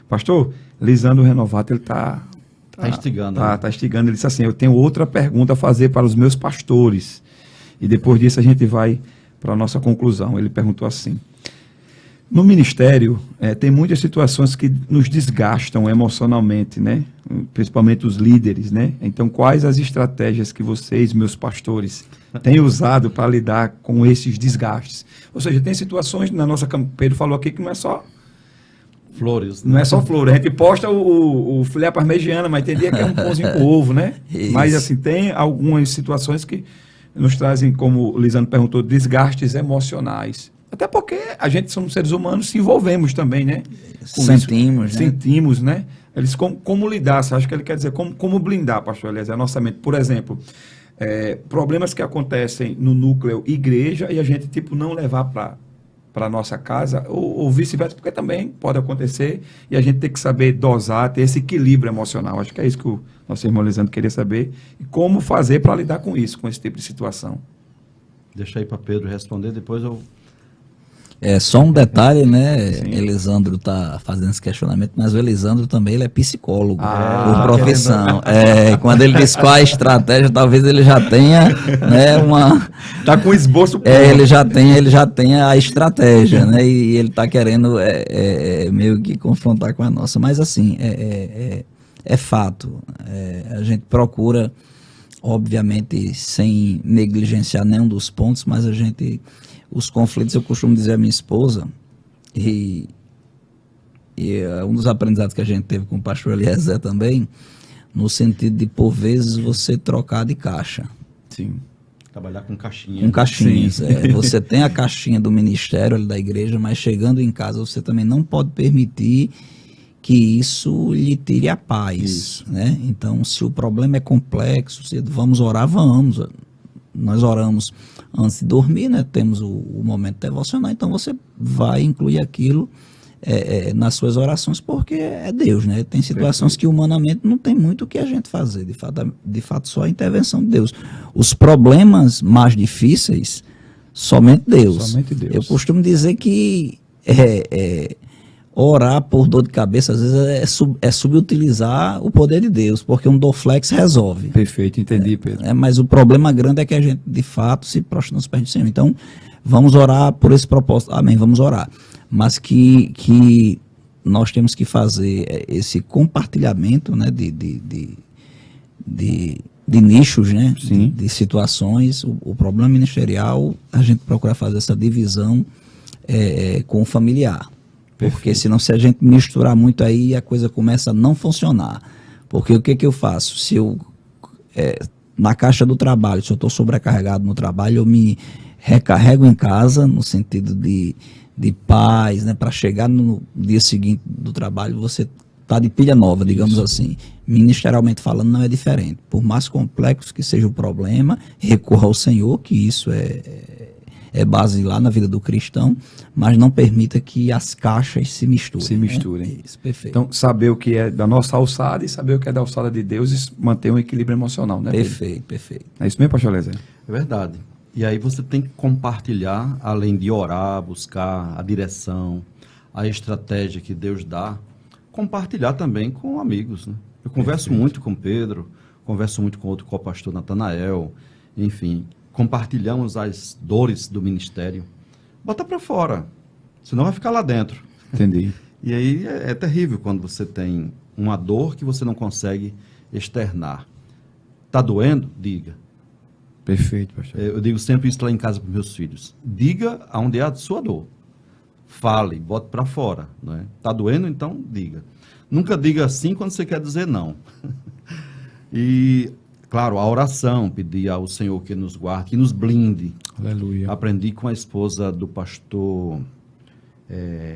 Pastor, Lisandro Renovato, ele está instigando. Tá instigando. Ele disse assim, eu tenho outra pergunta a fazer para os meus pastores. E depois disso a gente vai para a nossa conclusão. Ele perguntou assim, no ministério, tem muitas situações que nos desgastam emocionalmente, né? Principalmente os líderes, né? Então, quais as estratégias que vocês, meus pastores, têm usado para lidar com esses desgastes? Ou seja, tem situações, na nossa campanha, Pedro falou aqui que não é só flores. Né? Não é só flores, a gente posta o filé parmegiana, mas tem dia que é um pãozinho com ovo, né? Isso. Mas assim, tem algumas situações que nos trazem, como o Lisandro perguntou, desgastes emocionais. Até porque a gente somos seres humanos, se envolvemos também, né? Com Sentimos, isso. né? Sentimos, né? Eles, como lidar, você acha que ele quer dizer, como blindar, pastor Elias, a nossa mente? Por exemplo, problemas que acontecem no núcleo igreja e a gente, tipo, não levar para a nossa casa, ou vice-versa, porque também pode acontecer e a gente tem que saber dosar, ter esse equilíbrio emocional. Acho que é isso que o nosso irmão Lisandro queria saber. E como fazer para lidar com isso, com esse tipo de situação. Deixa aí para Pedro responder, depois eu... Só um detalhe, né? Sim. Elisandro está fazendo esse questionamento, mas o Elisandro também ele é psicólogo por tá profissão. Quando ele diz qual a estratégia, talvez ele já tenha, né, uma... Tá com esboço pronto. ele já tem a estratégia, né? E ele está querendo meio que confrontar com a nossa. Mas assim, é fato. A gente procura, obviamente, sem negligenciar nenhum dos pontos, mas os conflitos, eu costumo dizer à minha esposa, e um dos aprendizados que a gente teve com o pastor Eliezer também, no sentido de, por vezes, você trocar de caixa. Sim. Trabalhar com caixinha. Com caixinhas. Você tem a caixinha do ministério, da igreja, mas chegando em casa, você também não pode permitir que isso lhe tire a paz. Isso. Né? Então, se o problema é complexo, vamos orar, vamos. Nós oramos antes de dormir, né? Temos o momento devocional, então você vai incluir aquilo nas suas orações, porque é Deus, né? Tem situações que humanamente não tem muito o que a gente fazer, de fato só a intervenção de Deus. Os problemas mais difíceis, somente Deus. Somente Deus. Eu costumo dizer que orar por dor de cabeça, às vezes, é subutilizar o poder de Deus, porque um Dorflex resolve. Perfeito, entendi, Pedro. Mas o problema grande é que a gente, de fato, se prostra nos pés do Senhor. Então, vamos orar por esse propósito. Amém, vamos orar. Mas que nós temos que fazer esse compartilhamento, né, de nichos, né, de situações. O problema ministerial, a gente procura fazer essa divisão com o familiar. Porque senão, se a gente misturar muito aí, a coisa começa a não funcionar. Porque o que eu faço? Se eu, na caixa do trabalho, se eu estou sobrecarregado no trabalho, eu me recarrego em casa, no sentido de paz, né? Para chegar no dia seguinte do trabalho, você está de pilha nova, digamos assim. Ministerialmente falando, não é diferente. Por mais complexo que seja o problema, recorra ao Senhor, que isso é base lá na vida do cristão, mas não permita que as caixas se misturem. Né? Isso, perfeito. Então, saber o que é da nossa alçada e saber o que é da alçada de Deus e manter um equilíbrio emocional, né? Perfeito. É isso mesmo, pastor Eliezer? É verdade. E aí você tem que compartilhar, além de orar, buscar a direção, a estratégia que Deus dá, compartilhar também com amigos, né? Eu converso muito com Pedro, converso muito com outro co-pastor Natanael, enfim, compartilhamos as dores do ministério. Bota para fora, senão vai ficar lá dentro. Entendi. E aí é terrível quando você tem uma dor que você não consegue externar. Tá doendo? Diga. Perfeito, pastor. Eu digo sempre isso lá em casa para meus filhos. Diga aonde é a sua dor. Fale, bote para fora. Não é? Tá doendo? Então diga. Nunca diga assim quando você quer dizer não. E, claro, a oração, pedir ao Senhor que nos guarde, que nos blinde. Aleluia. Aprendi com a esposa do pastor,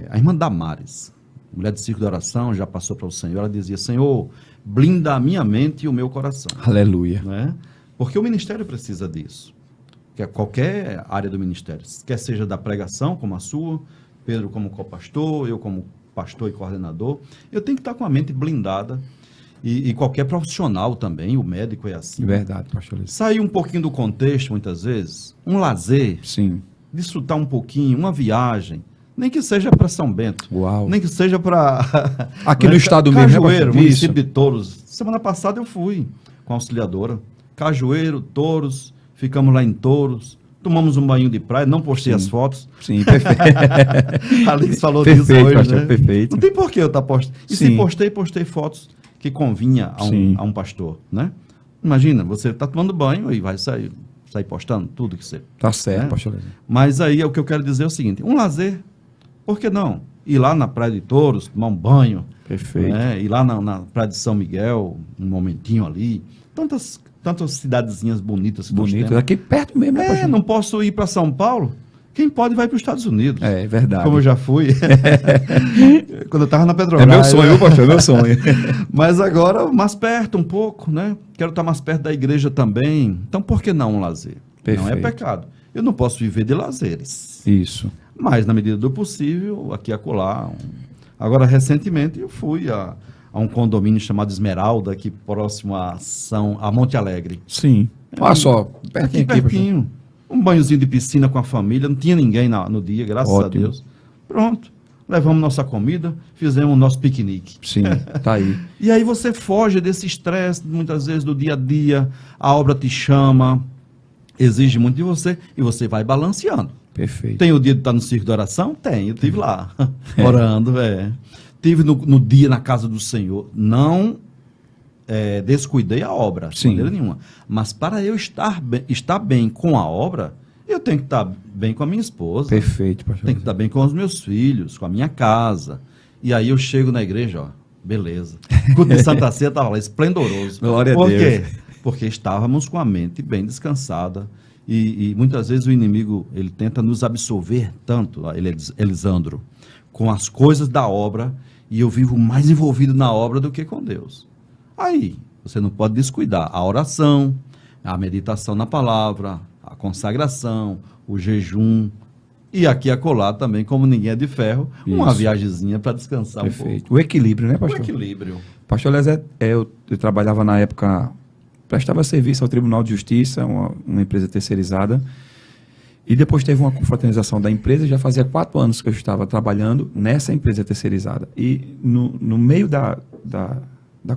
a irmã Damares, mulher de círculo de oração, já passou para o Senhor. Ela dizia: Senhor, blinda a minha mente e o meu coração. Aleluia. Não é? Porque o ministério precisa disso. Que é qualquer área do ministério, quer seja da pregação, como a sua, Pedro como co-pastor, eu como pastor e coordenador, eu tenho que estar com a mente blindada. E qualquer profissional também, o médico é assim. Verdade, pastor Eliezer. Sair um pouquinho do contexto, muitas vezes, um lazer, Sim. desfrutar um pouquinho, uma viagem, Nem que seja para São Bento. Uau. Nem que seja para... Aqui no estado mesmo, né, Cajueiro, pastor? município Isso. de Touros. Semana passada eu fui com a auxiliadora. Cajueiro, Touros, ficamos lá em Touros, tomamos um banho de praia, não postei Sim. as fotos. Sim, perfeito. A Alex falou Perfeito, disso hoje, pastor, né? perfeito. Não tem por que eu estar postando. E Sim. se postei fotos que convinha Sim. a um pastor, né? Imagina, você está tomando banho e vai sair postando tudo que você... Tá certo, né? pastor Eliezer. Mas aí o que eu quero dizer é o seguinte, um lazer, por que não? Ir lá na Praia de Touros, tomar um banho, Perfeito. né? Ir lá na Praia de São Miguel, um momentinho ali, tantas cidadezinhas bonitas que nós Bonito. temos. Aqui perto mesmo, né, pastor? Não posso ir para São Paulo? Quem pode vai para os Estados Unidos. É verdade. Como eu já fui. Quando eu estava na É Petrobras. meu sonho, pastor, é meu sonho. Mas agora mais perto um pouco, né? Quero estar mais perto da igreja também. Então por que não um lazer? Não é Perfeito. pecado. Eu não posso viver de lazeres. Isso. Mas na medida do possível, aqui e acolá. Agora, recentemente, eu fui a um condomínio chamado Esmeralda, aqui próximo a Monte Alegre. Sim. Olha só, Aqui pertinho aqui, pastor. pertinho. Um banhozinho de piscina com a família, não tinha ninguém no dia, graças Ótimo. a Deus. Pronto. Levamos nossa comida, fizemos o nosso piquenique. Sim, tá aí. E aí você foge desse estresse, muitas vezes, do dia a dia, a obra te chama, exige muito de você, e você vai balanceando. Perfeito. Tem o dia de estar no circo de oração? Tem, eu estive lá, orando, Tive no dia na casa do Senhor, não descuidei a obra, de Sim. maneira nenhuma. Mas para eu estar bem com a obra, eu tenho que estar bem com a minha esposa, Perfeito, pastor. tenho que estar bem com os meus filhos, com a minha casa. E aí eu chego na igreja, ó, beleza. O culto de Santa Ceia estava lá, esplendoroso. Glória a Por Deus. quê? Porque estávamos com a mente bem descansada. E muitas vezes o inimigo, ele tenta nos absorver tanto, Elisandro, com as coisas da obra, e eu vivo mais envolvido na obra do que com Deus. Aí, você não pode descuidar a oração, a meditação na palavra, a consagração, o jejum, e aqui e acolá também, como ninguém é de ferro, uma Isso. viagemzinha para descansar um Perfeito. pouco. O equilíbrio, né, O pastor? equilíbrio. Pastor Eliezer, eu trabalhava na época, prestava serviço ao Tribunal de Justiça, uma empresa terceirizada, e depois teve uma confraternização da empresa, já fazia 4 anos que eu estava trabalhando nessa empresa terceirizada. E no meio da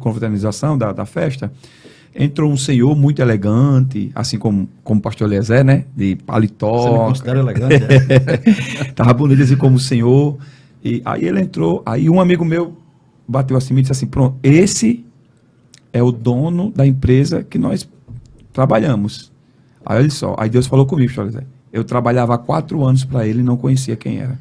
confraternização, da festa, entrou um senhor muito elegante, assim como o pastor Eliezer, né? De paletó. Você me considera elegante? Tava bonito assim como o senhor. E aí ele entrou, aí um amigo meu bateu assim e disse assim, pronto, esse é o dono da empresa que nós trabalhamos. Aí olha só, aí Deus falou comigo, pastor Eliezer. Eu trabalhava há 4 anos para ele e não conhecia quem era.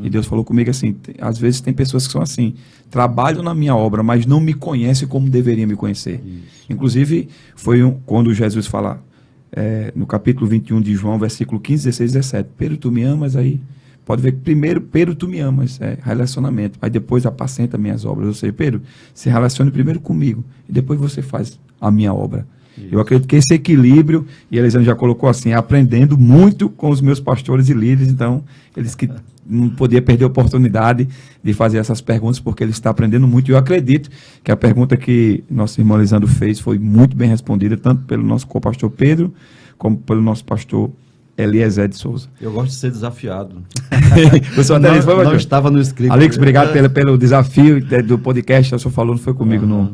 E Deus falou comigo assim, às vezes tem pessoas que são assim, trabalham na minha obra, mas não me conhecem como deveriam me conhecer. Isso. Inclusive, foi quando Jesus fala, no capítulo 21 de João, versículo 15, 16, 17, Pedro, tu me amas? Aí, pode ver que primeiro, Pedro, tu me amas, relacionamento, aí depois apacenta minhas obras, ou seja, Pedro, se relacione primeiro comigo, e depois você faz a minha obra. Eu acredito que esse equilíbrio, e a Elisandra já colocou assim, aprendendo muito com os meus pastores e líderes, então, eles que não podiam perder a oportunidade de fazer essas perguntas, porque ele está aprendendo muito, e eu acredito que a pergunta que nosso irmão Elisandro fez foi muito bem respondida, tanto pelo nosso co-pastor Pedro, como pelo nosso pastor Eliezer de Souza. Eu gosto de ser desafiado. Não Não estava no script. Alex, obrigado pelo desafio do podcast, o senhor falou, não foi comigo, não.